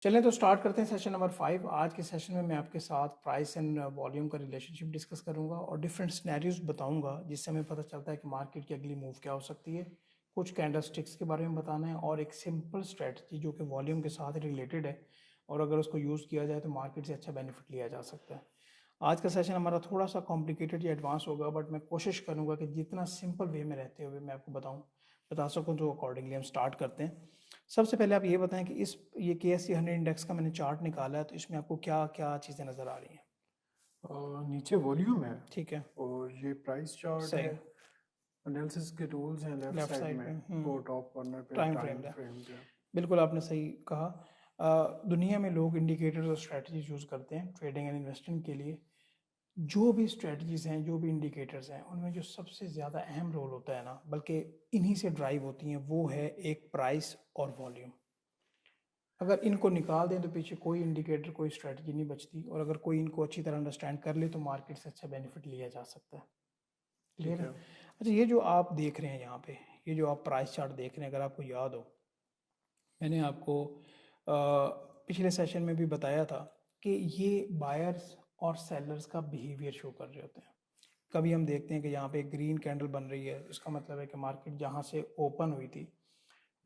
चलें तो स्टार्ट करते हैं सेशन नंबर 5। आज के सेशन में मैं आपके साथ प्राइस एंड वॉल्यूम का रिलेशनशिप डिस्कस करूंगा और डिफरेंट सिनेरियोज बताऊंगा जिससे हमें पता चलता है कि मार्केट की अगली मूव क्या हो सकती है। कुछ कैंडल स्टिक्स के बारे में बताना है और एक सिंपल स्ट्रेटजी जो कि वॉल्यूम के साथ रिलेटेड है और अगर उसको यूज़ किया जाए तो मार्केट से अच्छा बेनिफिट लिया जा सकता है। आज का सेशन हमारा थोड़ा सा कॉम्प्लिकेटेड या एडवांस होगा, बट मैं कोशिश करूँगा कि जितना सिंपल वे में रहते हुए मैं आपको बता सकूँ, तो अकॉर्डिंगली हम स्टार्ट करते हैं। सबसे पहले आप ये बताएं कि इस ये KSE 100 इंडेक्स का मैंने चार्ट निकाला है, तो इसमें आपको क्या क्या चीज़ें नज़र आ रही हैं? नीचे वॉल्यूम है ठीक है। और ये प्राइस चार्ट सही। है। एनालिसिस के टूल्स हैं लेफ्ट लेफ्ट साइड साइड में। पे और टॉप कॉर्नर पे टाइम फ्रेम टाइम है। फ्रेम है। बिल्कुल आपने सही कहा। दुनिया में लोग इंडिकेटर्स और स्ट्रेटजीज यूज़ करते हैं ट्रेडिंग एंड इन्वेस्टिंग के लिए। जो भी स्ट्रेटजीज हैं, जो भी इंडिकेटर्स हैं, उनमें जो सबसे ज़्यादा अहम रोल होता है ना, बल्कि इन्हीं से ड्राइव होती हैं, वो है एक प्राइस और वॉल्यूम। अगर इनको निकाल दें तो पीछे कोई इंडिकेटर, कोई स्ट्रेटजी नहीं बचती, और अगर कोई इनको अच्छी तरह अंडरस्टैंड कर ले तो मार्केट से अच्छा बेनिफिट लिया जा सकता है। क्लियर ठीक है? है। अच्छा, ये जो आप देख रहे हैं यहाँ पे, ये जो आप प्राइस चार्ट देख रहे हैं, अगर आपको याद हो, मैंने आपको पिछले सेशन में भी बताया था कि ये बायर्स और सेलर्स का बिहेवियर शो कर रहे होते हैं। कभी हम देखते हैं कि यहाँ पे ग्रीन कैंडल बन रही है, इसका मतलब है कि मार्केट जहाँ से ओपन हुई थी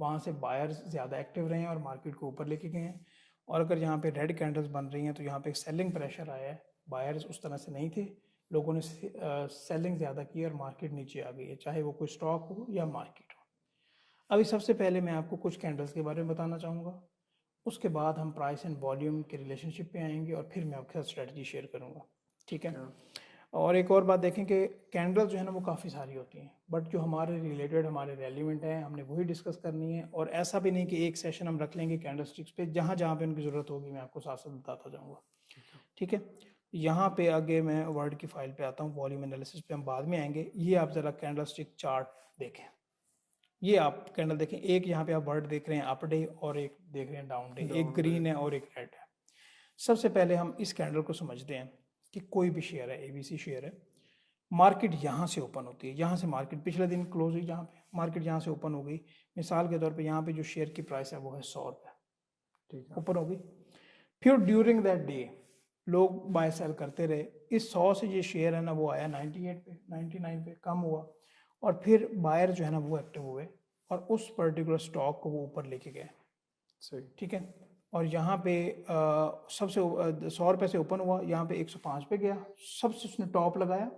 वहाँ से बायर्स ज़्यादा एक्टिव रहे हैं और मार्केट को ऊपर लेके गए हैं। और अगर यहाँ पे रेड कैंडल्स बन रही हैं तो यहाँ पे एक सेलिंग प्रेशर आया है, बायर्स उस तरह से नहीं थे, लोगों ने सेलिंग ज़्यादा की और मार्केट नीचे आ गई है, चाहे वो कोई स्टॉक हो या मार्केट हो। अभी सबसे पहले मैं आपको कुछ कैंडल्स के बारे में बताना चाहूँगा, उसके बाद हम प्राइस एंड वॉल्यूम के रिलेशनशिप पे आएंगे और फिर मैं आपके साथ स्ट्रेटजी शेयर करूँगा। ठीक है? क्या? और एक और बात देखें कि कैंडल्स जो है ना वो काफ़ी सारी होती हैं, बट जो हमारे रिलेटेड, हमारे रेलिवेंट है, हमने वही डिस्कस करनी है। और ऐसा भी नहीं कि एक सेशन हम रख लेंगे कैंडल स्टिक्स पे, जहाँ जहाँ पे उनकी ज़रूरत होगी मैं आपको साथ साथ बताता जाऊँगा। ठीक है। ठीक है? यहाँ पे आगे मैं वर्ड की फाइल पे आता हूँ, वॉल्यूम एनालिसिस पे हम बाद में आएंगे। ये आप ज़रा कैंडल स्टिक चार्ट देखें, ये आप कैंडल देखें, एक यहाँ पे आप वर्ड देख रहे हैं अप डे और एक देख रहे हैं डाउन डे, एक डाउन डे। ग्रीन है और एक रेड है। सबसे पहले हम इस कैंडल को समझते हैं कि कोई भी शेयर है, ABC शेयर है, मार्केट यहाँ से ओपन होती है, यहाँ से मार्केट पिछले दिन क्लोज हुई, जहाँ पे मार्केट यहाँ से ओपन हो गई। मिसाल के तौर पे यहाँ पे जो शेयर की प्राइस है वो है 100 रुपये, ठीक है। ओपन हो गई। फिर ड्यूरिंग दैट डे लोग बाय सेल करते रहे, इस 100 से ये शेयर है ना वो आया 98 पे, 99 पे, कम हुआ, और फिर बायर जो है ना वो एक्टिव हुए और उस पर्टिकुलर स्टॉक को वो ऊपर लेके गए। सही। ठीक है? और यहाँ पे सबसे 100 रुपये से ओपन हुआ, यहाँ पे 105 पे गया, सबसे उसने टॉप लगाया,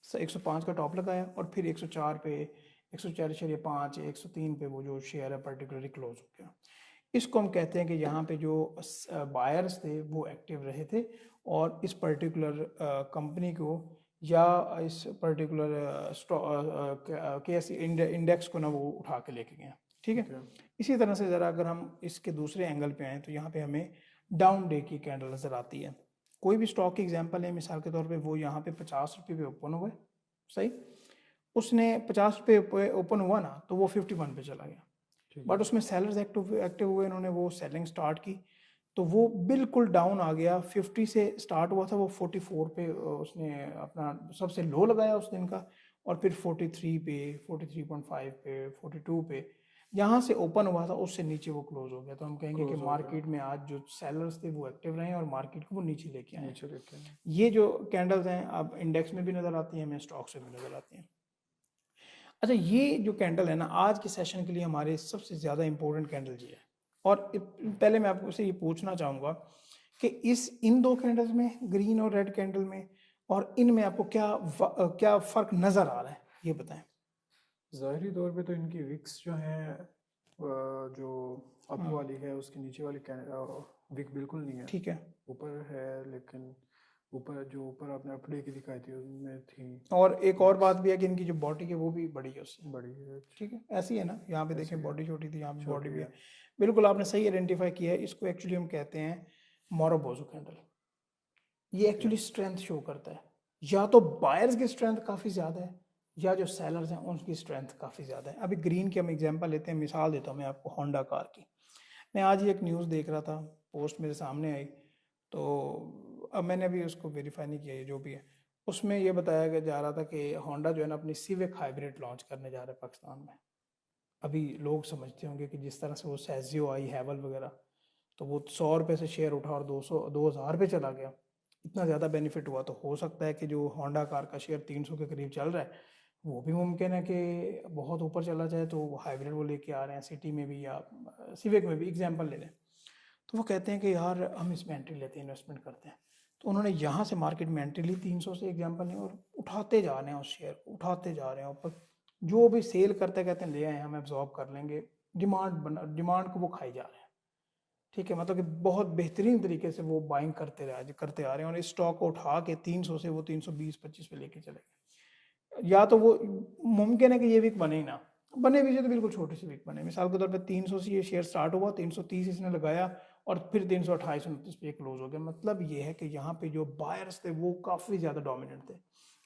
105 का टॉप लगाया, और फिर 104 पे, 104.5, 103 पे वो जो शेयर है पर्टिकुलरली क्लोज हो गया। इसको हम कहते हैं कि यहाँ पे जो बायर्स थे वो एक्टिव रहे थे और इस पर्टिकुलर कंपनी को या इस पर्टिकुलर KSE इंडेक्स को ना वो उठा के लेके गए। ठीक है? ठीक है। इसी तरह से ज़रा अगर हम इसके दूसरे एंगल पे आएँ तो यहाँ पे हमें डाउन डे की कैंडल नज़र आती है। कोई भी स्टॉक की एग्जांपल है, मिसाल के तौर पे वो यहाँ पे 50 रुपये पे ओपन हुआ, सही, उसने 50 रुपये पे ओपन हुआ ना तो वो 51 पे चला गया, ठीक है। बट उसमें सेलर्स एक्टिव एक्टिव हुए, उन्होंने वो सेलिंग स्टार्ट की, तो वो बिल्कुल डाउन आ गया। 50 से स्टार्ट हुआ था, वो 44 पे उसने अपना सबसे लो लगाया उस दिन का, और फिर 43 पे, 43.5 पे, 42 पे यहाँ से ओपन हुआ था, उससे नीचे वो क्लोज हो गया। तो हम कहेंगे कि क्लोज हो गया। मार्केट में आज जो सेलर्स थे वो एक्टिव रहे और मार्केट को वो नीचे लेके आए। नीचे लेके आए। ये जो कैंडल्स हैं अब इंडेक्स में भी नज़र आती हैं, हमें स्टॉक से भी नज़र आती हैं। अच्छा, ये जो कैंडल है ना आज के सेशन के लिए हमारे सबसे ज़्यादा इंपॉर्टेंट कैंडल ये है। और पहले मैं आपको से ये पूछना चाहूँगा कि इन दो कैंडल्स में, ग्रीन और रेड कैंडल में, और इनमें आपको क्या फ़र्क नज़र आ रहा है, ये बताएं। ज़ाहिरी तौर पे तो इनकी विक्स जो हैं जो अप हाँ, वाली है उसके नीचे वाली विक बिल्कुल नहीं है। ठीक है। ऊपर है लेकिन ऊपर जो ऊपर आपने अपडे की दिखाई थी उनमें थी और एक और विक्स बात भी है कि इनकी जो बॉडी है वो भी बड़ी है उससे। बड़ी है। ठीक है, ऐसी है ना, यहाँ पे ऐसी देखें है। बॉडी छोटी थी, यहाँ पे बॉडी छोटी भी है। है। बिल्कुल आपने सही आइडेंटिफाई किया है, इसको एक्चुअली हम कहते हैं मोरोबोजो कैंडल। ये ठीक है। एक्चुअली स्ट्रेंथ शो करता है, या तो बायर्स की स्ट्रेंथ काफ़ी ज़्यादा है या जो सेलर्स हैं उनकी स्ट्रेंथ काफ़ी ज़्यादा है। अभी ग्रीन की हम एग्जांपल लेते हैं, मिसाल देता हूँ मैं आपको होंडा कार की। मैं आज ही एक न्यूज़ देख रहा था, पोस्ट मेरे सामने आई, तो अब मैंने अभी उसको वेरीफाई नहीं किया, ये जो भी है, उसमें ये बताया गया जा रहा था कि होंडा जो है ना अपनी सिविक हाइब्रिड लॉन्च करने जा रहा है पाकिस्तान में। अभी लोग समझते होंगे कि जिस तरह से वो सेजियो आई, हैवल वगैरह, तो वो 100 रुपये से शेयर उठा और 2000 पे चला गया, इतना ज़्यादा बेनिफिट हुआ। तो हो सकता है कि जो होंडा कार का शेयर 300 के करीब चल रहा है, वो भी मुमकिन है कि बहुत ऊपर चला जाए। तो हाइब्रिड वो लेके आ रहे हैं सिटी में भी या सिविक में भी, एग्जाम्पल ले लें। तो वो कहते हैं कि यार हम इसमें एंट्री लेते हैं, इन्वेस्टमेंट करते हैं। तो उन्होंने यहाँ से मार्केट में एंट्री ली 300 से, एग्जाम्पल नहीं, और उठाते जा रहे हैं उस शेयर, उठाते जा रहे हैं ऊपर। जो भी सेल करते कहते हैं ले आए हम एब्जॉर्ब कर लेंगे, डिमांड को वो खाई जा रहे हैं। ठीक है, मतलब कि बहुत बेहतरीन तरीके से वो बाइंग करते आ रहे हैं, और इस स्टॉक को उठा के 300 से वो 320-25 पे लेके चले गए। या तो वो मुमकिन है कि ये वीक बने ही ना, बने भी तो बिल्कुल छोटी सी वीक बने। मिसाल के तौर पे 300 से ये शेयर स्टार्ट हुआ, 330 इसने लगाया और फिर 328-29 पे क्लोज हो गया। मतलब ये है कि यहाँ पे जो बायर्स थे वो काफ़ी ज़्यादा डोमिनेंट थे।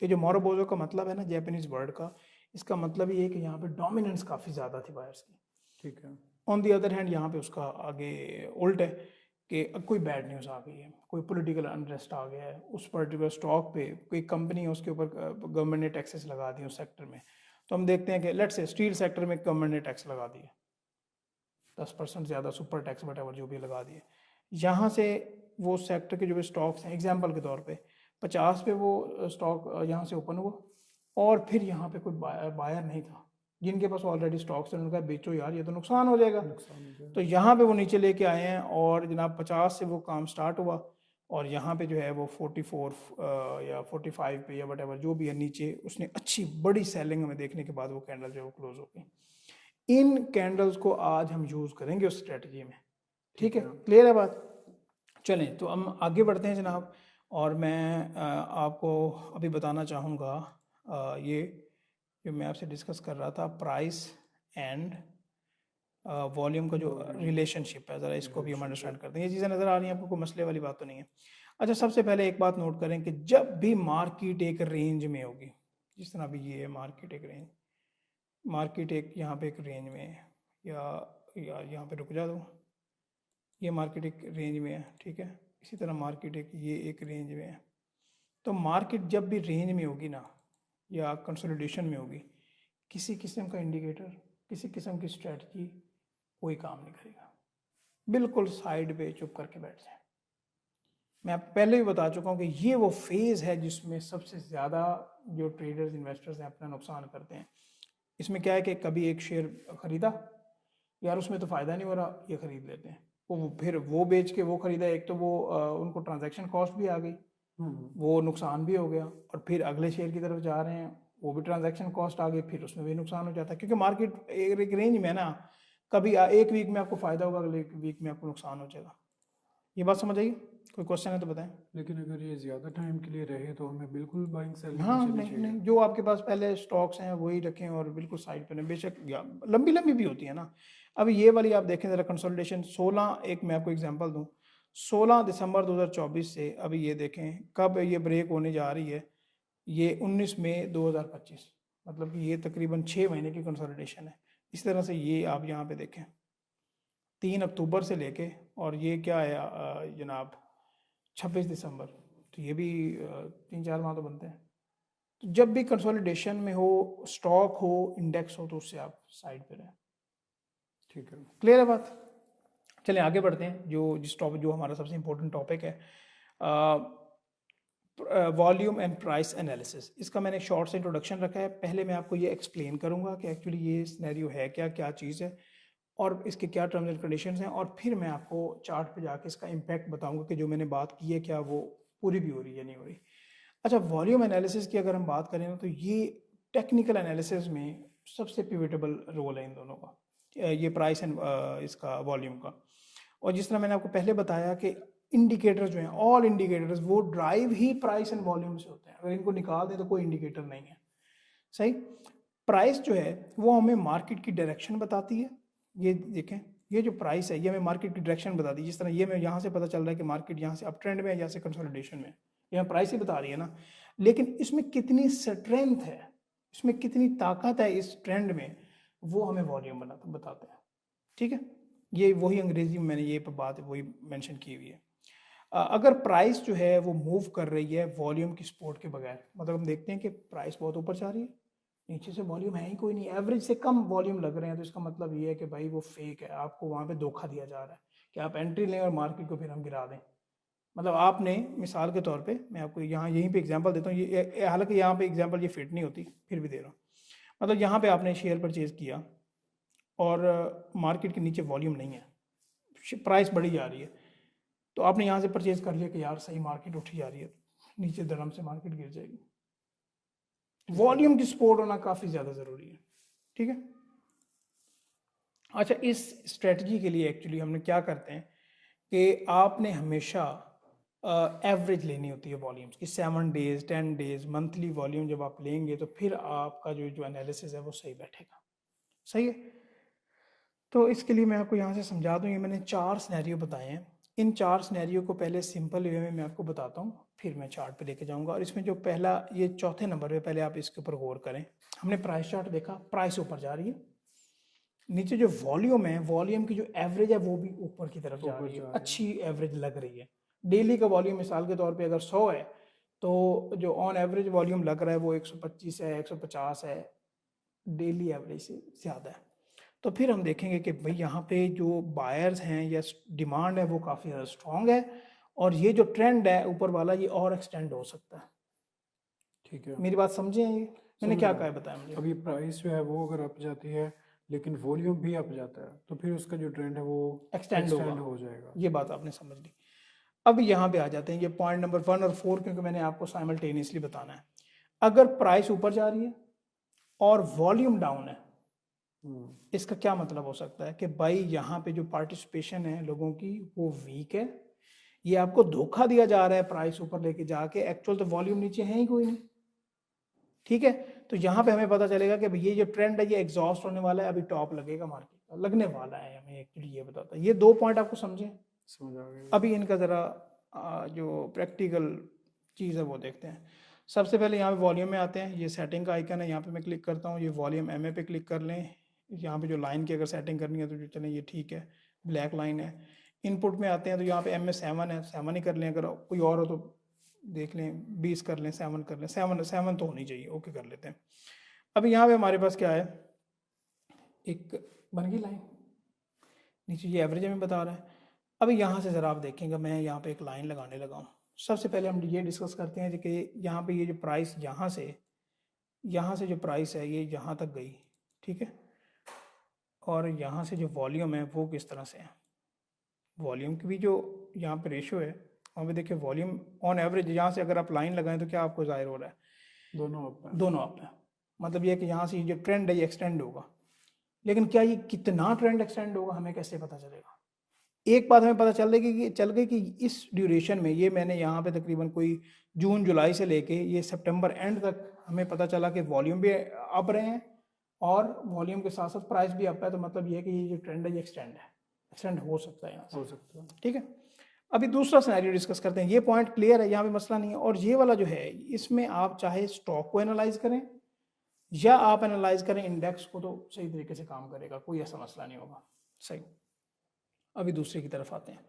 कि जो मोरोबोजो का मतलब है ना जैपनीज वर्ड का, इसका मतलब ये है कि यहाँ पे डोमिनेंस काफ़ी ज़्यादा थी बायर्स की। ठीक है। ऑन दी अदर हैंड यहाँ पे उसका आगे उल्ट है कि कोई बैड न्यूज़ आ गई है, कोई पॉलिटिकल अनरेस्ट आ गया है उस पर्टिकुलर स्टॉक पे, कोई कंपनी है उसके ऊपर गवर्नमेंट ने टैक्सेस लगा दिए उस सेक्टर में। तो हम देखते हैं कि लेट्स से स्टील सेक्टर में गवर्नमेंट ने टैक्स लगा दिए 10% ज़्यादा, सुपर टैक्स वट जो भी लगा दिए। यहाँ से वो सेक्टर के जो भी स्टॉक्स हैं, एग्जाम्पल के तौर पे 50 पे वो स्टॉक यहाँ से ओपन हुआ, और फिर यहाँ पे कोई बायर नहीं था, जिनके पास ऑलरेडी स्टॉक्स थे। उन्होंने कहा बेचो यार, ये तो नुकसान हो जाएगा। तो यहाँ पे वो नीचे लेके आए हैं, और जनाब 50 से वो काम स्टार्ट हुआ, और यहाँ पे जो है वो 44 या 45 पे या वट जो भी है नीचे, उसने अच्छी बड़ी सेलिंग हमें देखने के बाद वो कैंडल जो है वो क्लोज हो गई। इन कैंडल्स को आज हम यूज़ करेंगे उस स्ट्रेटजी में। ठीक है, क्लियर है बात? चलें तो हम आगे बढ़ते हैं जनाब, और मैं आपको अभी बताना चाहूँगा ये जो मैं आपसे डिस्कस कर रहा था, प्राइस एंड वॉल्यूम का जो रिलेशनशिप है, ज़रा इसको भी हम अंडरस्टैंड करते हैं। ये चीज़ें नज़र आ रही हैं आपको, कोई मसले वाली बात तो नहीं है। अच्छा, सबसे पहले एक बात नोट करें कि जब भी मार्केट एक रेंज में होगी, जिस तरह अभी ये है मार्केट एक रेंज, मार्केट एक यहाँ पे एक रेंज में है, या यहाँ पे रुक जा दो, ये मार्केट एक रेंज में है, ठीक है। इसी तरह मार्केट एक ये एक रेंज में है। तो मार्केट जब भी रेंज में होगी ना, या कंसोलिडेशन में होगी, किसी किस्म का इंडिकेटर, किसी किस्म की स्ट्रेटजी कोई काम नहीं करेगा, बिल्कुल साइड पे चुप करके बैठ जाए। मैं पहले भी बता चुका हूँ कि ये वो फेज़ है जिसमें सबसे ज़्यादा जो ट्रेडर्स इन्वेस्टर्स हैं अपना नुकसान करते हैं। इसमें क्या है कि कभी एक शेयर खरीदा, यार उसमें तो फ़ायदा नहीं हो रहा, ये ख़रीद लेते हैं, वो फिर वो बेच के वो ख़रीदा, एक तो वो उनको ट्रांजैक्शन कॉस्ट भी आ गई, वो नुकसान भी हो गया, और फिर अगले शेयर की तरफ जा रहे हैं, वो भी ट्रांजैक्शन कॉस्ट आ गई, फिर उसमें भी नुकसान हो जाता है। क्योंकि मार्केट एक रेंज में है ना, कभी एक वीक में आपको फ़ायदा होगा, अगले वीक में आपको नुकसान हो जाएगा। ये बात समझ आई? कोई क्वेश्चन है तो बताएं। लेकिन अगर ये ज़्यादा टाइम के लिए रहे तो हमें बिल्कुल बाइंग सेलिंग हाँ, नहीं चलनी नहीं चाहिए। नहीं, जो आपके पास पहले स्टॉक्स हैं वही रखें, और बिल्कुल साइड पे नहीं, बेशक लंबी लंबी भी होती है ना। अभी ये वाली आप देखें ज़रा, कंसोलिडेशन 16, एक मैं आपको एग्जांपल दूं, 16 दिसंबर 2024 से अभी ये देखें कब ये ब्रेक होने जा रही है, ये 19 मई 2025, मतलब कि ये तकरीबन 6 महीने की कंसोलिडेशन है। इस तरह से ये आप यहाँ पे देखें 3 अक्टूबर से लेके, और ये क्या है जनाब 26 दिसंबर, तो ये भी 3-4 माह तो बनते हैं। तो जब भी कंसोलिडेशन में हो, स्टॉक हो, इंडेक्स हो, तो उससे आप साइड पे रहें। ठीक है, क्लियर है बात? चलें आगे बढ़ते हैं। जिस टॉपिक जो हमारा सबसे इम्पोर्टेंट टॉपिक है, वॉल्यूम एंड प्राइस एनालिसिस। इसका मैंने शॉर्ट से इंट्रोडक्शन रखा है। पहले मैं आपको ये एक्सप्लेन करूंगा कि एक्चुअली ये सिनेरियो है क्या, क्या चीज़ है, और इसके क्या टर्म्स एंड कंडीशंस हैं, और फिर मैं आपको चार्ट पे जाके इसका इम्पैक्ट बताऊंगा कि जो मैंने बात की है क्या वो पूरी भी हो रही है नहीं हो रही। अच्छा, वॉल्यूम एनालिसिस की अगर हम बात करें ना, तो ये टेक्निकल एनालिसिस में सबसे पिवटेबल रोल है इन दोनों का, ये प्राइस एंड इसका वॉल्यूम का। और जिस तरह मैंने आपको पहले बताया कि इंडिकेटर्स जो हैं, ऑल इंडिकेटर्स वो drive he price and volume से होते हैं। अगर इनको निकाल दें तो कोई इंडिकेटर नहीं है। सही, प्राइस जो है वो हमें मार्केट की डायरेक्शन बताती है। ये देखें, ये जो प्राइस है ये हमें मार्केट की डायरेक्शन बताती है। जिस तरह ये मैं यहाँ से पता चल रहा है कि मार्केट यहाँ से अप ट्रेंड में है, यहाँ से कंसोलिडेशन में, यहाँ प्राइस ही बता रही है ना। लेकिन इसमें कितनी स्ट्रेंथ है, इसमें कितनी ताकत है इस ट्रेंड में, वो हमें वॉल्यूम बताते हैं। ठीक है, ये वही अंग्रेजी में मैंने ये बात वही मेंशन की हुई है। अगर प्राइस जो है वो मूव कर रही है वॉल्यूम की सपोर्ट के बगैर, मतलब हम देखते हैं कि प्राइस बहुत ऊपर जा रही है, नीचे से वॉल्यूम है ही कोई नहीं, एवरेज से कम वॉल्यूम लग रहे हैं, तो इसका मतलब ये है कि भाई वो फेक है, आपको वहाँ पे धोखा दिया जा रहा है। कि आप एंट्री लें और मार्केट को फिर हम गिरा दें। मतलब आपने मिसाल के तौर पे मैं आपको यहाँ यहीं पे एग्जांपल देता हूँ, ये हालांकि यहाँ पे एग्जांपल ये फिट नहीं होती, फिर भी दे रहा हूँ। मतलब यहाँ पे आपने शेयर परचेज किया और मार्केट के नीचे वॉल्यूम नहीं है, प्राइस बढ़ी जा रही है, तो आपने यहाँ से परचेज कर लिया कि यार सही मार्केट उठी जा रही है, नीचे धड़म से मार्केट गिर जाएगी। वॉल्यूम की सपोर्ट होना काफ़ी ज़्यादा ज़रूरी है, ठीक है। अच्छा, इस स्ट्रेटजी के लिए एक्चुअली हमने क्या करते हैं कि आपने हमेशा एवरेज लेनी होती है वॉल्यूम्स की, 7 डेज 10 डेज मंथली वॉल्यूम जब आप लेंगे तो फिर आपका जो एनालिसिस है वो सही बैठेगा, सही है। तो इसके लिए मैं आपको यहाँ से समझा दूँ, ये मैंने 4 सिनेरियो बताए हैं। इन 4 सिनेरियो को पहले सिंपल वे में मैं आपको बताता हूँ, फिर मैं चार्ट पे लेके जाऊँगा। और इसमें जो पहला ये चौथे नंबर पे पहले आप इसके ऊपर गौर करें। हमने प्राइस चार्ट देखा, प्राइस ऊपर जा रही है, नीचे जो वॉल्यूम है, वॉल्यूम की जो एवरेज है वो भी ऊपर की तरफ जा रही है, अच्छी एवरेज लग रही है। डेली का वॉल्यूम मिसाल के तौर पे अगर 100 है तो जो ऑन एवरेज वॉल्यूम लग रहा है वो 125 है, 150 है, डेली एवरेज से ज़्यादा है। तो फिर हम देखेंगे कि भाई यहाँ पे जो बायर्स हैं या डिमांड है वो काफ़ी ज़्यादा स्ट्रॉन्ग है, और ये जो ट्रेंड है ऊपर वाला ये और एक्सटेंड हो सकता है। ठीक है, मेरी बात समझे हैं? ये मैंने क्या कहा है बताया मुझे। अभी प्राइस जो है वो अगर अप जाती है लेकिन वॉल्यूम भी अप जाता है तो फिर उसका जो ट्रेंड है वो एक्सटेंड हो जाएगा। ये बात आपने समझ ली। अब यहाँ पे आ जाते हैं, ये पॉइंट नंबर 1 और 4 क्योंकि मैंने आपको साइमल्टेनियसली बताना है। अगर प्राइस ऊपर जा रही है और वॉल्यूम डाउन है, इसका क्या मतलब हो सकता है कि भाई यहाँ पे जो पार्टिसिपेशन है लोगों की वो वीक है, ये आपको धोखा दिया जा रहा है प्राइस ऊपर लेके जाके, एक्चुअल तो वॉल्यूम नीचे है ही कोई नहीं, ठीक है। तो यहाँ पे हमें पता चलेगा कि ये जो ट्रेंड है ये एग्जॉस्ट होने वाला है, अभी टॉप लगेगा मार्केट का, लगने वाला है, हमें एक्चुअली ये बताता है। ये 2 पॉइंट आपको समझे, समझ आ गया। अभी इनका ज़रा जो प्रैक्टिकल चीज़ है वो देखते हैं। सबसे पहले यहाँ पे वॉल्यूम में आते हैं, ये सेटिंग का आइकन है, यहाँ पे मैं क्लिक करता हूँ, ये वॉल्यूम एमए पे क्लिक कर लें। यहाँ पे जो लाइन की अगर सेटिंग करनी है तो जो चलें ये ठीक है, ब्लैक लाइन है। इनपुट में आते हैं तो यहाँ पे एम ए 7 है, 7 ही कर लें, अगर कोई और हो तो देख लें 20 कर लें, 7 कर लें, 7 तो होनी चाहिए, ओके कर लेते हैं। अभी यहाँ पे हमारे पास क्या है, एक बन गई लाइन, नीचे ये एवरेज हमें बता रहा है। अभी यहाँ से ज़रा आप देखेंगे, मैं यहाँ पे एक लाइन लगाने लगा हूँ। सबसे पहले हम ये डिस्कस करते हैं कि यहाँ पे ये जो प्राइस यहाँ से जो प्राइस है ये यहाँ तक गई, ठीक है, और यहाँ से जो वॉल्यूम है वो किस तरह से है। वॉल्यूम की भी जो यहाँ पे रेशो है वहाँ पे देखिए, वॉल्यूम ऑन एवरेज यहाँ से अगर आप लाइन लगाएं तो क्या आपको जाहिर हो रहा है, दोनों अप है। मतलब ये कि यहाँ से ये जो ट्रेंड है ये एक्सटेंड होगा, लेकिन क्या ये कितना ट्रेंड एक्सटेंड होगा हमें कैसे पता चलेगा। एक बात हमें पता चल गई कि इस ड्यूरेशन में, ये मैंने यहाँ पे तकरीबन कोई जून जुलाई से लेके ये सितंबर एंड तक हमें पता चला कि वॉल्यूम भी अप रहे हैं और वॉल्यूम के साथ साथ प्राइस भी अप है। तो मतलब ये है कि ये जो ट्रेंड है ये एक्सटेंड हो सकता है यहाँ से, हो सकता है, ठीक है। अभी दूसरा सिनेरियो डिस्कस करते हैं, ये पॉइंट क्लियर है, यहाँ पे मसला नहीं है। और ये वाला जो है इसमें आप चाहे स्टॉक को एनालाइज करें या आप एनालाइज करें इंडेक्स को, तो सही तरीके से काम करेगा, कोई ऐसा मसला नहीं होगा, सही। अभी दूसरे की तरफ आते हैं,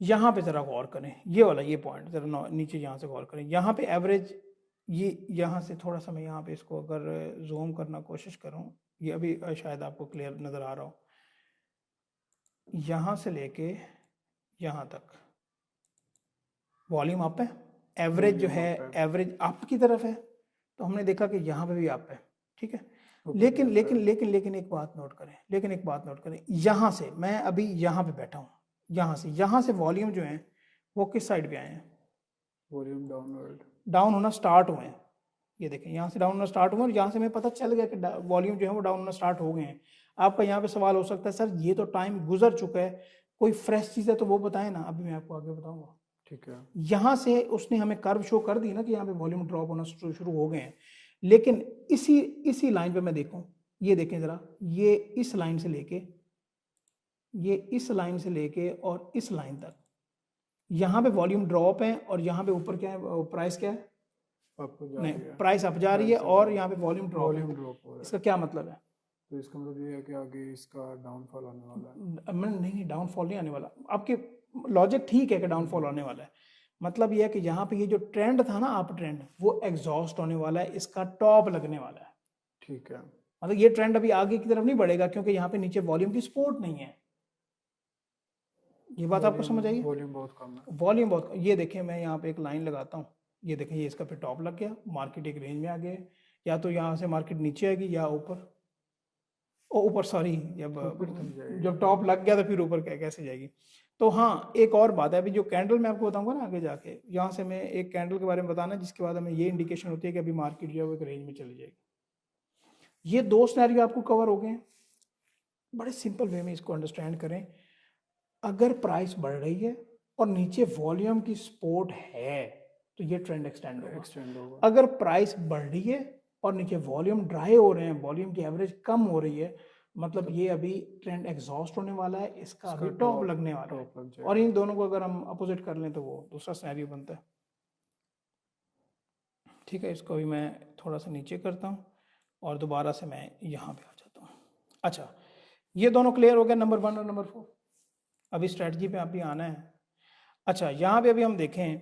यहाँ पे ज़रा गौर करें, ये वाला ये पॉइंट ज़रा नीचे यहाँ से गौर करें। यहाँ पे एवरेज, ये यहाँ से थोड़ा सा मैं यहाँ पे इसको अगर जूम करना कोशिश करूँ, ये अभी शायद आपको क्लियर नज़र आ रहा हो, यहाँ से लेके यहाँ तक वॉल्यूम अप है, एवरेज जो है एवरेज अप की तरफ है, तो हमने देखा कि यहाँ पे भी अप है, ठीक है। लेकिन एक बात नोट करें, यहाँ से मैं अभी यहाँ पे बैठा हूँ, यहाँ से वॉल्यूम जो है वो किस साइड पे आए हैं, वॉल्यूम डाउन होना स्टार्ट हुए हैं। ये देखें यहाँ से डाउन होना स्टार्ट हुए और यहाँ से हमें पता चल गया कि वॉल्यूम जो है वो डाउन होना स्टार्ट हो गए हैं। आपका यहाँ पे सवाल हो सकता है, सर ये तो टाइम गुजर चुका है, कोई फ्रेश चीज़ है तो वो बताएं ना, अभी मैं आपको आगे बताऊंगा, ठीक है। यहाँ से उसने हमें कर्व शो कर दी ना कि यहाँ पे वॉल्यूम ड्रॉप होना शुरू हो गए हैं, लेकिन इसी लाइन पे मैं देखूं, ये देखें ज़रा, ये इस लाइन से लेके और इस लाइन तक यहाँ पे वॉल्यूम ड्रॉप है और यहाँ पे ऊपर क्या है, प्राइस क्या है, नहीं प्राइस अप जा रही है और यहाँ पे वॉल्यूम ड्रॉप हो रहा है। इसका क्या मतलब है, तो इसका मतलब ये है कि आगे इसका डाउनफॉल आने वाला है। नहीं, डाउनफॉल नहीं आने वाला, आपके लॉजिक ठीक है कि डाउनफॉल आने वाला है। मतलब यह है कि यहाँ पे ये जो ट्रेंड था ना अप ट्रेंड, वो एग्जॉस्ट होने वाला है, इसका टॉप लगने वाला है, ठीक है। मतलब ये ट्रेंड अभी आगे की तरफ नहीं बढ़ेगा क्योंकि यहाँ पे नीचे वॉल्यूम की सपोर्ट नहीं है। ये बात आपको समझ आई? वॉल्यूम बहुत कम है। वॉल्यूम बहुत, ये देखें मैं यहाँ पे एक लाइन लगाता हूँ, ये देखें ये इसका फिर टॉप लग गया, मार्केट एक रेंज में आ गया, या तो यहाँ से मार्केट नीचे आएगी या ऊपर, ओ ऊपर सॉरी, ऊपर तो नहीं जाएगी। जब टॉप लग गया तो फिर ऊपर कैसे जाएगी। तो हाँ एक और बात है, अभी जो कैंडल मैं आपको बताऊंगा ना आगे जाके, यहाँ से मैं एक कैंडल के बारे में बताना जिसके बाद हमें ये इंडिकेशन होती है कि अभी मार्केट जो है वो एक रेंज में चली जाएगी। ये दो सिनेरियो आपको कवर हो गए हैं, बड़े सिंपल वे में इसको अंडरस्टैंड करें। अगर प्राइस बढ़ रही है और नीचे वॉल्यूम की सपोर्ट है तो ये ट्रेंड एक्सटेंड होगा। अगर प्राइस बढ़ रही है और नीचे वॉल्यूम ड्राई हो रहे हैं, वॉल्यूम की एवरेज कम हो रही है, मतलब ये अभी ट्रेंड एग्जॉस्ट होने वाला है, इसका अभी टॉप लगने वाला है। और इन दोनों को अगर हम अपोजिट कर लें तो वो दूसरा सिनेरियो बनता है। ठीक है, इसको भी मैं थोड़ा सा नीचे करता हूँ और दोबारा से मैं यहाँ पे आ जाता हूँ। अच्छा, ये दोनों क्लियर हो गया, नंबर 1 और नंबर 4। अभी स्ट्रेटजी पे अभी आना है। अच्छा, यहाँ पे अभी हम देखें,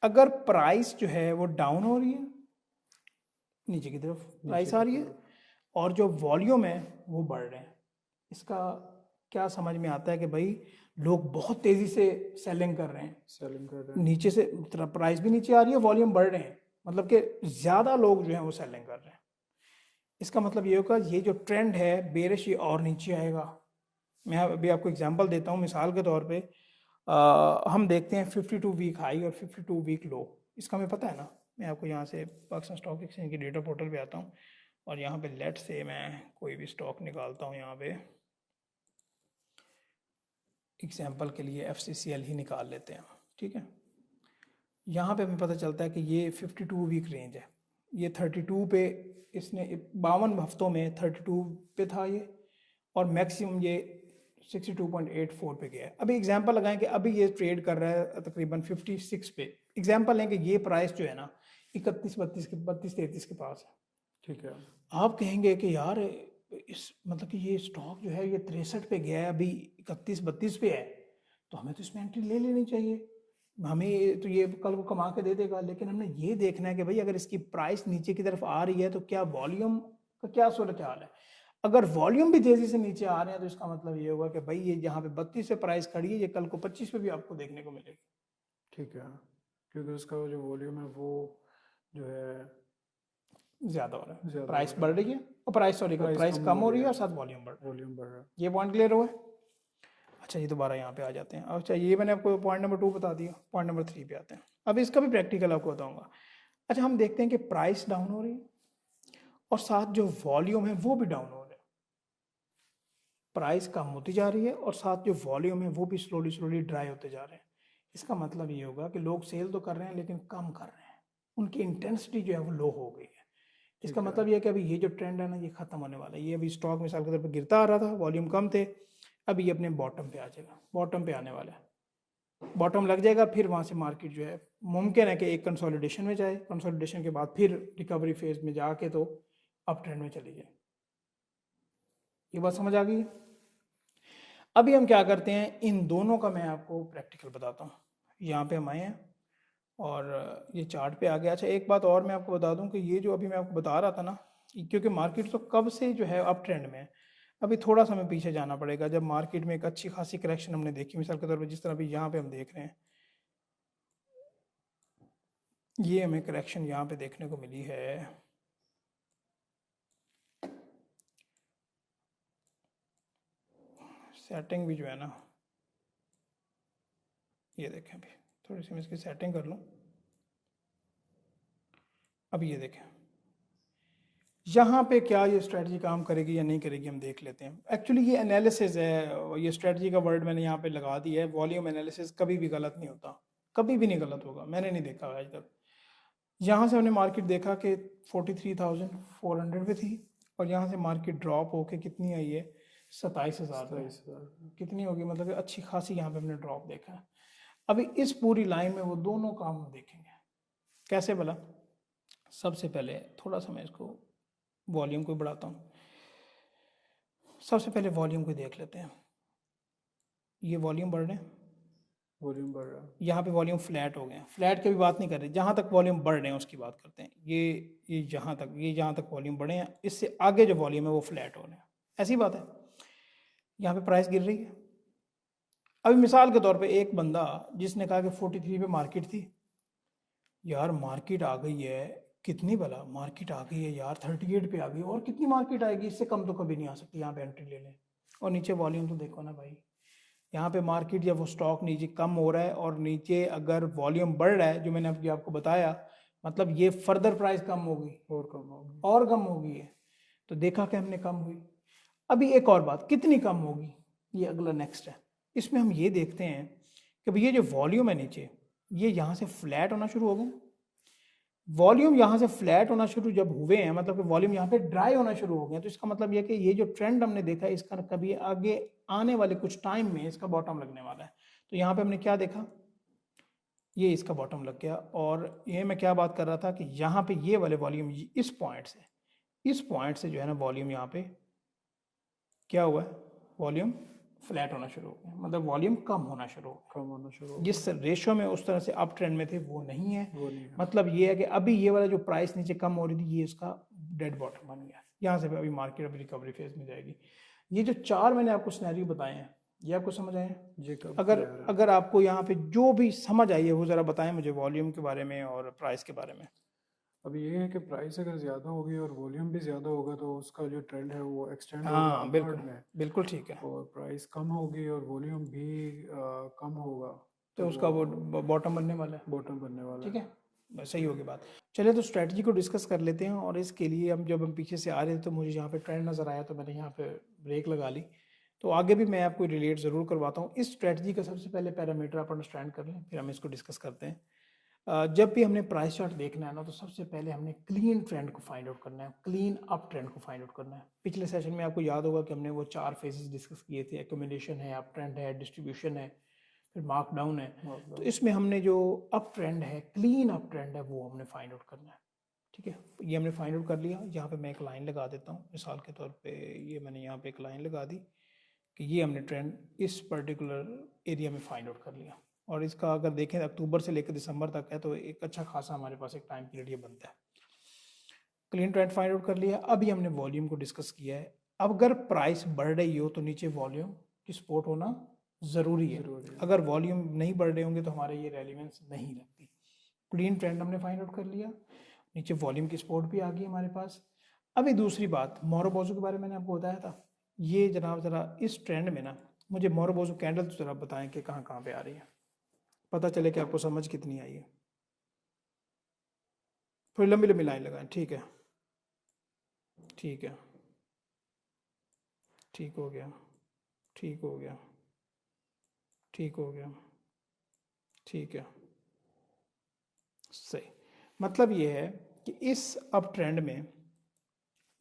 अगर प्राइस जो है वो डाउन हो रही है, नीचे की तरफ प्राइस आ रही है, और जो वॉल्यूम है वो बढ़ रहे हैं, इसका क्या समझ में आता है कि भाई लोग बहुत तेजी से सेलिंग कर रहे हैं, नीचे से प्राइस भी नीचे आ रही है, वॉल्यूम बढ़ रहे हैं, मतलब कि ज्यादा लोग जो है वो सेलिंग कर रहे हैं। इसका मतलब ये होगा ये जो ट्रेंड है बेरिश ये और नीचे आएगा। मैं अभी आपको एग्जांपल देता हूँ, मिसाल के तौर पे हम देखते हैं 52 वीक हाई और 52 वीक लो, इसका हमें पता है ना। मैं आपको यहाँ से पाकिस्तान स्टॉक एक्सचेंज के डेटा पोर्टल पे आता हूँ और यहाँ पे लेट से मैं कोई भी स्टॉक निकालता हूँ, यहाँ पे एग्जांपल के लिए FCCL ही निकाल लेते हैं। ठीक है, यहाँ पे हमें पता चलता है कि ये 52 वीक रेंज है, ये 32 पे, इसने 52 हफ्तों में 32 पे था ये, और मैक्सिमम ये 62.84 पे गया है। अभी एग्जांपल लगाएं कि अभी ये ट्रेड कर रहा है तकरीबन 56 पे। एग्जांपल लें कि ये प्राइस जो है ना 32 33 के पास है। ठीक है, आप कहेंगे कि यार इस मतलब कि ये स्टॉक जो है ये 63 पे गया है, अभी 31 32 पे है, तो हमें तो इसमें एंट्री ले लेनी चाहिए, हमें तो ये कल को कमा के दे देगा। लेकिन हमने ये देखना है कि भाई अगर इसकी प्राइस नीचे की तरफ आ रही है तो क्या वॉल्यूम का क्या सूरत हाल है। अगर वॉल्यूम भी तेजी से नीचे आ रहे हैं तो इसका मतलब ये होगा कि भाई ये जहाँ पे 32 से प्राइस खड़ी है ये कल को 25 पे भी आपको देखने को मिलेगी। ठीक है, क्योंकि उसका जो वॉल्यूम है वो जो है ज्यादा हो रहा है, प्राइस बढ़ रही है और प्राइस कम हो रही है और साथ वॉल्यूम बढ़ रहा है। ये पॉइंट क्लियर हुआ है? अच्छा, ये दोबारा यहाँ पे आ जाते हैं। अच्छा, ये मैंने आपको पॉइंट नंबर 2 बता दिया, पॉइंट नंबर 3 पे आते हैं। अब इसका भी प्रैक्टिकल आपको बताऊंगा। अच्छा, हम देखते हैं कि प्राइस डाउन हो रही है और साथ जो वॉल्यूम है वो भी डाउन हो रहा है। प्राइस कम होती जा रही है और साथ जो वॉल्यूम है वो भी स्लोली स्लोली ड्राई होते जा रहे हैं। इसका मतलब ये होगा कि लोग सेल तो कर रहे हैं लेकिन कम कर रहे हैं, उनकी इंटेंसिटी जो है वो लो हो गई है। इसका मतलब ये है कि अभी ये जो ट्रेंड है ना ये खत्म होने वाला है। ये अभी स्टॉक मिसाल के तौर पर गिरता आ रहा था, वॉल्यूम कम थे, अभी ये अपने बॉटम पे आ जाएगा, बॉटम पे आने वाला है, बॉटम लग जाएगा, फिर वहाँ से मार्केट जो है मुमकिन है कि एक कंसोलिडेशन में जाए, कंसोलिडेशन के बाद फिर रिकवरी फेज में जाके तो अप ट्रेंड में चली जाए। ये बात समझ आ गई? अभी हम क्या करते हैं, इन दोनों का मैं आपको प्रैक्टिकल बताता हूँ। यहाँ पे हम आए हैं और ये चार्ट पे आ गया। अच्छा, एक बात और मैं आपको बता दूं कि ये जो अभी मैं आपको बता रहा था ना, क्योंकि मार्केट तो कब से जो है अप ट्रेंड में है, अभी थोड़ा सा हमें पीछे जाना पड़ेगा। जब मार्केट में एक अच्छी खासी करेक्शन हमने देखी, मिसाल के तौर पर जिस तरह अभी यहाँ पे हम देख रहे हैं, ये हमें करेक्शन यहाँ पे देखने को मिली है। सेटिंग भी जो है ना, ये देखें, अभी थोड़ी सी मैं इसकी सेटिंग कर लूँ। अब ये देखें यहाँ पे क्या ये स्ट्रेटजी काम करेगी या नहीं करेगी, हम देख लेते हैं। एक्चुअली ये एनालिसिस है, ये स्ट्रेटजी का वर्ड मैंने यहाँ पे लगा दिया है। वॉल्यूम एनालिसिस कभी भी गलत नहीं होता, कभी भी नहीं गलत होगा, मैंने नहीं देखा आज तक। यहाँ से हमने मार्केट देखा कि 43,400 पे थी और यहाँ से मार्केट ड्रॉप होके कितनी आई है, 27,000 कितनी होगी, मतलब अच्छी खासी यहाँ पे हमने ड्रॉप देखा है। अभी इस पूरी लाइन में वो दोनों काम हम देखेंगे कैसे भला। सबसे पहले थोड़ा सा मैं इसको वॉल्यूम को बढ़ाता हूँ। सबसे पहले वॉल्यूम को देख लेते हैं। ये वॉल्यूम बढ़ रहे हैं, वॉल्यूम बढ़ रहा है, यहाँ पे वॉल्यूम फ्लैट हो गए हैं। फ्लैट की भी बात नहीं कर रहे, जहाँ तक वॉल्यूम बढ़ रहे हैं उसकी बात करते हैं। ये जहाँ तक वॉल्यूम बढ़े हैं, इससे आगे जो वॉल्यूम है वो फ्लैट हो रहे हैं, ऐसी बात है। यहाँ पे प्राइस गिर रही है, अभी मिसाल के तौर पे एक बंदा जिसने कहा कि 43 पे मार्केट थी, यार मार्केट आ गई है, कितनी भला मार्केट आ गई है यार, 38 पे आ गई, और कितनी मार्केट आएगी, इससे कम तो कभी नहीं आ सकती, यहाँ पे एंट्री ले लें। और नीचे वॉल्यूम तो देखो ना भाई, यहाँ पे मार्केट या वो स्टॉक नीचे कम हो रहा है, और नीचे अगर वॉल्यूम बढ़ रहा है जो मैंने अभी आपको बताया, मतलब ये फर्दर प्राइस कम होगी, और कम होगी। और कम होगी है। तो देखा कि हमने कम हुई। अभी एक और बात, कितनी कम होगी, ये अगला नेक्स्ट है। इसमें हम ये देखते हैं कि भाई ये जो वॉल्यूम है नीचे, ये यहाँ से फ्लैट होना शुरू हो गया। वॉल्यूम यहाँ से फ्लैट होना शुरू जब हुए हैं, मतलब कि वॉल्यूम यहाँ पे ड्राई होना शुरू हो गया, तो इसका मतलब यह कि ये जो ट्रेंड हमने देखा है इसका कभी आगे आने वाले कुछ टाइम में इसका बॉटम लगने वाला है। तो यहाँ पे हमने क्या देखा, ये इसका बॉटम लग गया। और ये मैं क्या बात कर रहा था कि यहाँ पे ये वाले वॉल्यूम इस पॉइंट से जो है ना वॉल्यूम यहाँ पे क्या हुआ है, वॉल्यूम फ्लैट होना शुरू हो गया, मतलब वॉल्यूम कम होना शुरू हो गया। कम होना शुरू हो जिस रेशो में उस तरह से अप ट्रेंड में थे वो नहीं है। गया। वो नहीं है। मतलब ये है कि अभी ये वाला जो प्राइस नीचे कम हो रही थी, ये इसका डेड बॉटम बन गया। यहाँ से अभी मार्केट अभी रिकवरी फेज में जाएगी। ये जो चार मैंने आपको सिनेरियो बताए हैं, ये आपको समझ आए हैं? ये कब अगर clear है? अगर आपको यहाँ पे जो भी समझ आई है वो ज़रा बताएं मुझे, वॉल्यूम के बारे में और प्राइस के बारे में। अब ये है कि प्राइस अगर ज़्यादा होगी और वॉल्यूम भी ज़्यादा होगा तो उसका जो ट्रेंड है वो एक्सटेंड होगा हाँ बिल्कुल, अपवर्ड में। बिल्कुल ठीक है। और प्राइस कम होगी और वॉल्यूम भी कम होगा तो तो उसका वो वो बॉटम बनने वाला है। बॉटम बनने वाला ठीक है। है, बस सही होगी बात। चलिए तो स्ट्रेटजी को डिस्कस कर लेते हैं। और इसके लिए हम पीछे से आ रहे थे तो मुझे यहाँ पे ट्रेंड नज़र आया, तो मैंने यहाँ पे ब्रेक लगा ली। तो आगे भी मैं आपको रिलेट ज़रूर करवाता हूँ। इस स्ट्रेटजी का सबसे पहले पैरामीटर आप अंडरस्टैंड कर लें, फिर हम इसको डिस्कस करते हैं। जब भी हमने प्राइस चार्ट देखना है ना, तो सबसे पहले हमने क्लीन ट्रेंड को फाइंड आउट करना है, क्लीन अप ट्रेंड को फाइंड आउट करना है। पिछले सेशन में आपको याद होगा कि हमने वो 4 फेजेस डिस्कस किए थे, एक्यूमुलेशन है, अप ट्रेंड है, डिस्ट्रीब्यूशन है, फिर मार्क डाउन है। तो इसमें हमने जो अप ट्रेंड है, क्लीन अप ट्रेंड है, वो हमने फाइंड आउट करना है। ठीक है, ये हमने फाइंड आउट कर लिया। यहाँ पे मैं एक लाइन लगा देता हूँ मिसाल के तौर पे, ये मैंने यहाँ पे एक लाइन लगा दी कि ये हमने ट्रेंड इस पर्टिकुलर एरिया में फाइंड आउट कर लिया। और इसका अगर देखें अक्टूबर से लेकर दिसंबर तक है, तो एक अच्छा खासा हमारे पास एक टाइम पीरियड ये बनता है। क्लीन ट्रेंड फाइंड आउट कर लिया। अभी हमने वॉल्यूम को डिस्कस किया है। अब अगर प्राइस बढ़ रही हो तो नीचे वॉल्यूम की सपोर्ट होना ज़रूरी है। अगर वॉल्यूम नहीं बढ़ रहे होंगे तो हमारे ये रेलिवेंस नहीं रखती। क्लीन ट्रेंड हमने फाइंड आउट कर लिया, नीचे वॉल्यूम की सपोर्ट भी आ गई हमारे पास। अभी दूसरी बात, मोरोबोजो के बारे में मैंने आपको बताया था। ये जनाब ज़रा इस ट्रेंड में ना मुझे मोरोबोजो कैंडल तो ज़रा बताएं कि कहाँ कहाँ पे आ रही है, पता चले कि आपको समझ कितनी आई है। थोड़ी लंबी लंबी लाइन लगाएं। ठीक है, ठीक है, ठीक हो गया, ठीक हो गया, ठीक हो गया, ठीक है, सही। मतलब ये है कि इस अप ट्रेंड में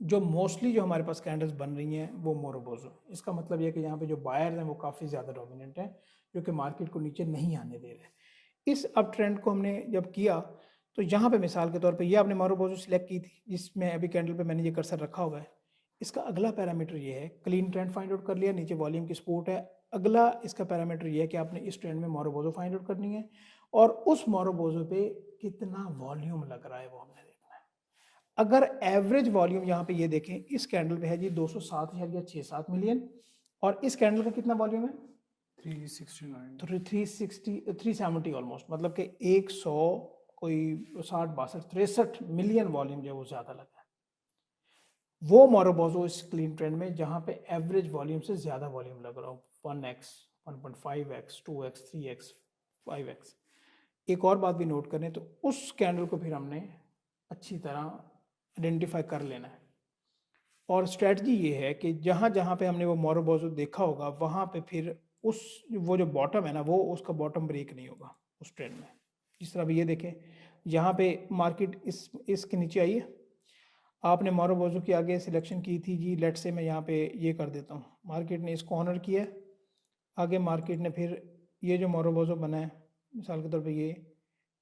जो मोस्टली जो हमारे पास कैंडल्स बन रही हैं वो मोरोबोजो। इसका मतलब ये कि यहाँ पे जो बायर्स हैं वो काफ़ी ज़्यादा डोमिनेंट हैं, जो कि मार्केट को नीचे नहीं आने दे रहे। इस अप ट्रेंड को हमने जब किया तो यहाँ पे मिसाल के तौर पे ये आपने मोरोबोजो सिलेक्ट की थी, जिसमें अभी कैंडल पे मैंने ये कर्सर रखा हुआ है। इसका अगला पैरामीटर ये है, क्लीन ट्रेंड फाइंड आउट कर लिया, नीचे वॉल्यूम की सपोर्ट है। अगला इसका पैरामीटर ये है कि आपने इस ट्रेंड में मोरोबोजो फाइंड आउट करनी है, और उस मोरोबोजो पे कितना वॉल्यूम लग रहा है वो हमने देखना है। अगर एवरेज वॉल्यूम यहाँ पे ये देखें, इस कैंडल पे है जी 207.67 मिलियन, और इस कैंडल का कितना वॉल्यूम है 369। 370 ऑलमोस्ट, मतलब कि 100 कोई 60 62 63 मिलियन वॉल्यूम जो है वो ज़्यादा लगा है। वो मोरोबोजो इस क्लीन ट्रेंड में जहाँ पे एवरेज वॉल्यूम से ज़्यादा वॉल्यूम लग रहा हो, 1x 1.5x 2x 3x 5x। एक और बात भी नोट करें तो उस कैंडल को फिर हमने अच्छी तरह आइडेंटिफाई कर लेना है। और स्ट्रेटजी ये है कि जहाँ जहाँ पे हमने वो मोरोबोजो देखा होगा वहाँ पे फिर उस वो जो बॉटम है ना, वो उसका बॉटम ब्रेक नहीं होगा उस ट्रेंड में। जिस तरह भी ये देखें, यहाँ पे मार्केट इसके नीचे आई है, आपने मोरोबोजो की आगे सिलेक्शन की थी जी, लेट से मैं यहाँ पे ये कर देता हूँ, मार्केट ने इसको ऑनर किया है। आगे मार्केट ने फिर ये जो मोरोबोजो बना है, मिसाल के तौर पे ये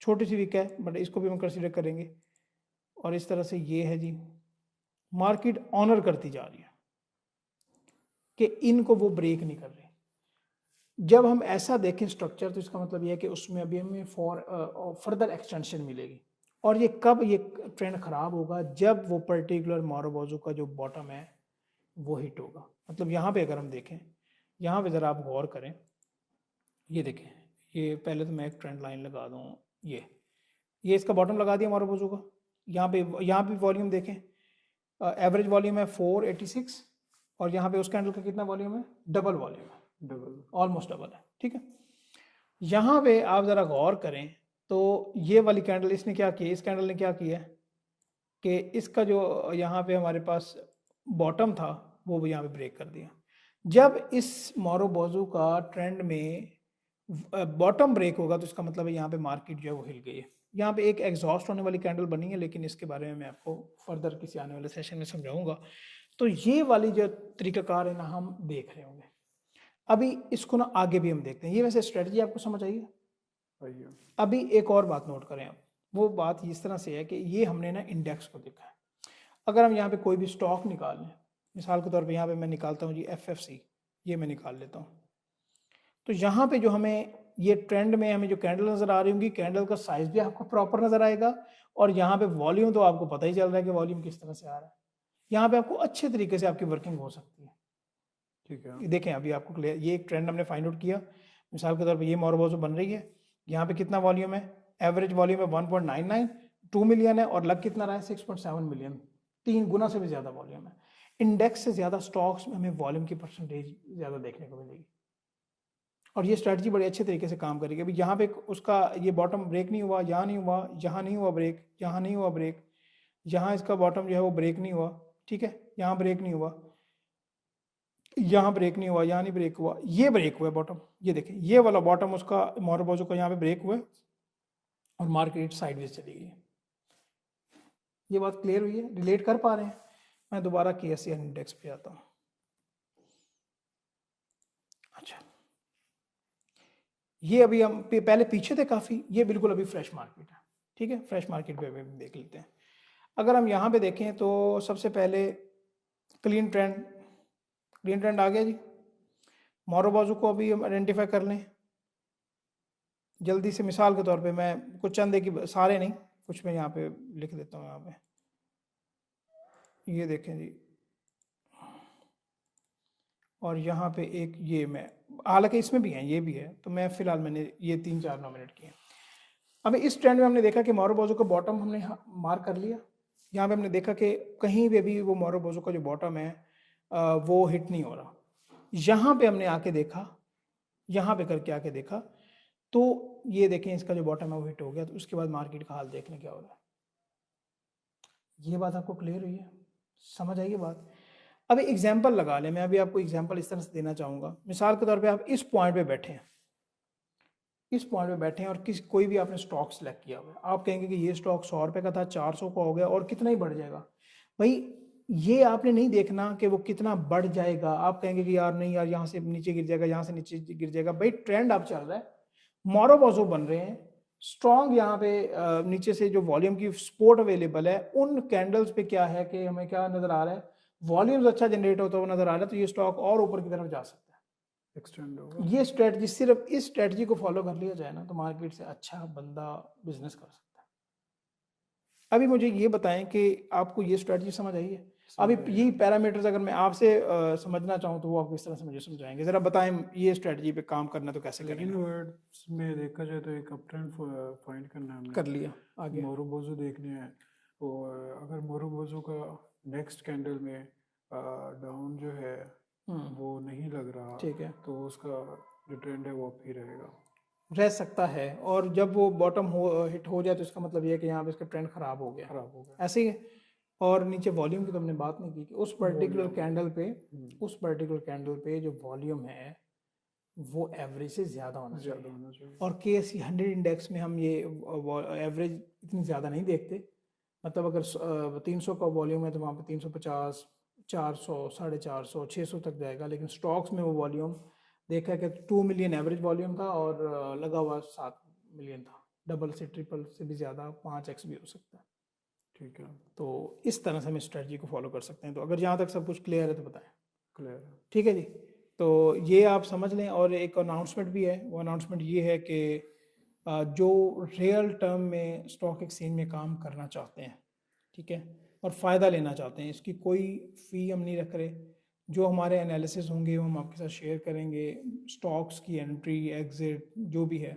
छोटी सी विक है बट इसको भी हम कंसीडर करेंगे, और इस तरह से ये है जी, मार्केट ऑनर करती जा रही है कि इनको वो ब्रेक नहीं कर रही। जब हम ऐसा देखें स्ट्रक्चर, तो इसका मतलब ये है कि उसमें अभी हमें फर्दर एक्सटेंशन मिलेगी। और ये कब ये ट्रेंड खराब होगा, जब वो पर्टिकुलर मोरोबोजो का जो बॉटम है वो हिट होगा। मतलब यहाँ पे अगर हम देखें, यहाँ पे ज़रा आप गौर करें, ये देखें, ये पहले तो मैं एक ट्रेंड लाइन लगा दूँ, ये इसका बॉटम लगा दिया मारूबोजू का। यहाँ पे वॉल्यूम देखें, एवरेज वॉल्यूम है 486 और यहाँ पे उस कैंडल का कितना वॉल्यूम है, डबल वॉल्यूम है, डबल। ऑलमोस्ट डबल है, ठीक है। यहाँ पे आप ज़रा गौर करें तो ये वाली कैंडल इसने क्या किया, इस कैंडल ने क्या किया कि इसका जो यहाँ पे हमारे पास बॉटम था वो यहाँ पे ब्रेक कर दिया। जब इस मारूबोजू का ट्रेंड में बॉटम ब्रेक होगा तो इसका मतलब है यहाँ पे मार्केट जो है वो हिल गई है। यहाँ पे एक एग्जॉस्ट होने वाली कैंडल बनी है, लेकिन इसके बारे में मैं आपको फर्दर किसी आने वाले सेशन में समझाऊंगा। तो ये वाली जो तरीकाकार है ना, हम देख रहे होंगे। अभी इसको ना आगे भी हम देखते हैं। ये वैसे स्ट्रेटजी आपको समझ आई है? आइए। अभी एक और बात नोट करें आप, वो बात इस तरह से है कि ये हमने ना इंडेक्स को देखा है। अगर हम यहाँ पे कोई भी स्टॉक निकाल लें, मिसाल के तौर पे यहाँ पे मैं निकालता हूँ जी FFC, ये मैं निकाल लेता हूँ। तो यहाँ पे जो हमें ये ट्रेंड में हमें जो कैंडल नज़र आ रही होंगी, कैंडल का साइज भी आपको प्रॉपर नज़र आएगा और यहाँ पे वॉल्यूम तो आपको पता ही चल रहा है कि वॉल्यूम किस तरह से आ रहा है। यहाँ पे आपको अच्छे तरीके से आपकी वर्किंग हो सकती है। ठीक है। ये देखें, अभी आपको क्लियर, ये एक ट्रेंड हमने फाइंड आउट किया। मिसाल के तौर पर ये मारूबोजू बन रही है, यहाँ पे कितना वॉल्यूम है, एवरेज वॉल्यूम है 1.99, 2 मिलियन है और लग कितना रहा है 6.7 मिलियन, 3 गुना से भी ज़्यादा वॉल्यूम है। इंडेक्स से ज़्यादा स्टॉक्स में हमें वॉल्यूम की परसेंटेज ज़्यादा देखने को मिलेगी और ये स्ट्रैटेजी बड़े अच्छे तरीके से काम करेगी। अभी यहाँ पे उसका ये बॉटम ब्रेक नहीं हुआ, यहाँ नहीं हुआ, यहाँ नहीं हुआ ब्रेक, यहाँ नहीं हुआ ब्रेक, यहाँ इसका बॉटम जो है वो ब्रेक नहीं हुआ, ठीक है, यहाँ ब्रेक नहीं हुआ, यहाँ ब्रेक नहीं हुआ, यहाँ नहीं ब्रेक हुआ, ये ब्रेक हुआ बॉटम। ये देखें, ये वाला बॉटम उसका मारूबोजू का यहाँ पे ब्रेक हुआ और मार्केट साइडवेज चली गई। ये बात क्लियर हुई है, रिलेट कर पा रहे हैं? मैं दोबारा KSCI इंडेक्स पे आता हूँ। अच्छा, ये अभी हम पहले पीछे थे काफ़ी, ये बिल्कुल अभी फ्रेश मार्केट है, ठीक है। फ्रेश मार्केट पे अभी देख लेते हैं। अगर हम यहाँ पे देखें तो सबसे पहले क्लीन ट्रेंड आ गया जी। मारूबोजू को अभी हम आइडेंटिफाई कर लें जल्दी से। मिसाल के तौर पे मैं कुछ चंद की, सारे नहीं, कुछ मैं यहाँ पे लिख देता हूँ। यहाँ पे ये देखें जी, और यहाँ पे एक ये मैं, हालांकि इसमें भी है, ये भी है, तो मैं फिलहाल मैंने ये 3-4 नॉमिनेट किए। अभी इस ट्रेंड में हमने देखा कि मारूबोजू का बॉटम हमने मार्क कर लिया। यहाँ पे हमने देखा कि कहीं पे भी वो मारूबोजू का जो बॉटम है वो हिट नहीं हो रहा। यहाँ पे हमने आके देखा, यहाँ पे करके आके देखा तो ये देखें, इसका जो बॉटम है वो हिट हो गया। तो उसके बाद मार्केट का हाल देख लें क्या हो रहा है। ये बात आपको क्लियर हुई है, समझ आई ये बात? अब एग्जाम्पल लगा लें, मैं अभी आपको एग्जाम्पल इस तरह से देना चाहूँगा। मिसाल के तौर पे आप इस पॉइंट पे बैठे हैं, इस पॉइंट पे बैठे हैं और कोई भी आपने स्टॉक सेलेक्ट किया हुआ है। आप कहेंगे कि ये स्टॉक 100 रुपये का था, 400 का हो गया और कितना ही बढ़ जाएगा। भाई ये आपने नहीं देखना कि वो कितना बढ़ जाएगा। आप कहेंगे कि यार नहीं यार, यहाँ से नीचे गिर जाएगा, यहाँ से नीचे गिर जाएगा। भाई ट्रेंड अब चल रहा है, मारूबोजू बन रहे हैं स्ट्रॉन्ग। यहाँ पे नीचे से जो वॉल्यूम की सपोर्ट अवेलेबल है, उन कैंडल्स पे क्या है कि हमें क्या नजर आ रहा है, वॉल्यूम्स अच्छा जनरेट होता हुआ नजर आ रहा है। तो ये स्टॉक और ऊपर की तरफ जा सकता है, एक्सटेंड होगा। ये स्ट्रेटजी, सिर्फ इस स्ट्रेटजी को फॉलो कर लिया जाए ना तो मार्केट से अच्छा बंदा बिजनेस कर सकता है। अभी मुझे ये बताएं कि आपको ये स्ट्रेटजी समझ आई है? अभी यही पैरामीटर्स अगर मैं आपसे समझना चाहूँ तो वो आप किस तरह से मुझे समझाएंगे? जरा बताएं, ये स्ट्रेटजी पे काम करना तो कैसे लेकिन करेंगे? वर्ड्स में देखा जाए तो एक अप ट्रेंड फाइंड करना है हमने, कर लिया, आगे मारूबोजू देखने हैं। और अगर मारूबोजू का नेक्स्ट कैंडल में डाउन जो है वो नहीं लग रहा, ठीक है, तो उसका जो ट्रेंड है वो अप ही रहेगा, रह सकता है। और जब वो बॉटम हिट हो जाए तो इसका मतलब ये है कि यहाँ पे इसका ट्रेंड खराब हो गया, खराब हो गया। ऐसे ही है। और नीचे वॉल्यूम की तो हमने बात नहीं की कि उस पर्टिकुलर कैंडल पे, उस पर्टिकुलर कैंडल पे जो वॉल्यूम है वो एवरेज से ज़्यादा होना चाहिए। और KSE 100 इंडेक्स में हम ये एवरेज इतनी ज़्यादा नहीं देखते। मतलब अगर 300 का वॉल्यूम है तो वहाँ पे 350, 400, 450, 600 तक जाएगा। लेकिन स्टॉक्स में वो वॉल्यूम देखा है कि 2 मिलियन एवरेज वॉल्यूम था और लगा हुआ 7 मिलियन था। डबल से ट्रिपल से भी ज़्यादा, 5x भी हो सकता है। ठीक है, तो इस तरह से हम स्ट्रेटजी को फॉलो कर सकते हैं। तो अगर यहाँ तक सब कुछ क्लियर है तो बताएं। क्लियर है। ठीक है जी, तो ये आप समझ लें। और एक अनाउंसमेंट भी है, वो अनाउंसमेंट ये है कि जो रियल टर्म में स्टॉक एक्सचेंज में काम करना चाहते हैं, ठीक है, और फ़ायदा लेना चाहते हैं, इसकी कोई फ़ी हम नहीं रख रहे, जो हमारे एनालिसिस होंगे वो हम आपके साथ शेयर करेंगे, स्टॉक्स की एंट्री एग्जिट जो भी है।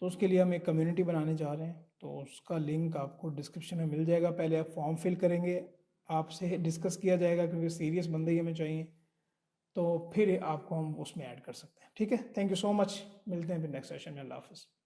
तो उसके लिए हम एक कम्युनिटी बनाने जा रहे हैं, तो उसका लिंक आपको डिस्क्रिप्शन में मिल जाएगा। पहले आप फॉर्म फिल करेंगे, आपसे डिस्कस किया जाएगा क्योंकि सीरियस बंदे ही हमें चाहिए, तो फिर आपको हम उसमें ऐड कर सकते हैं। ठीक है, थैंक यू सो मच, मिलते हैं फिर नेक्स्ट सेशन में। अल्लाह हाफिज़।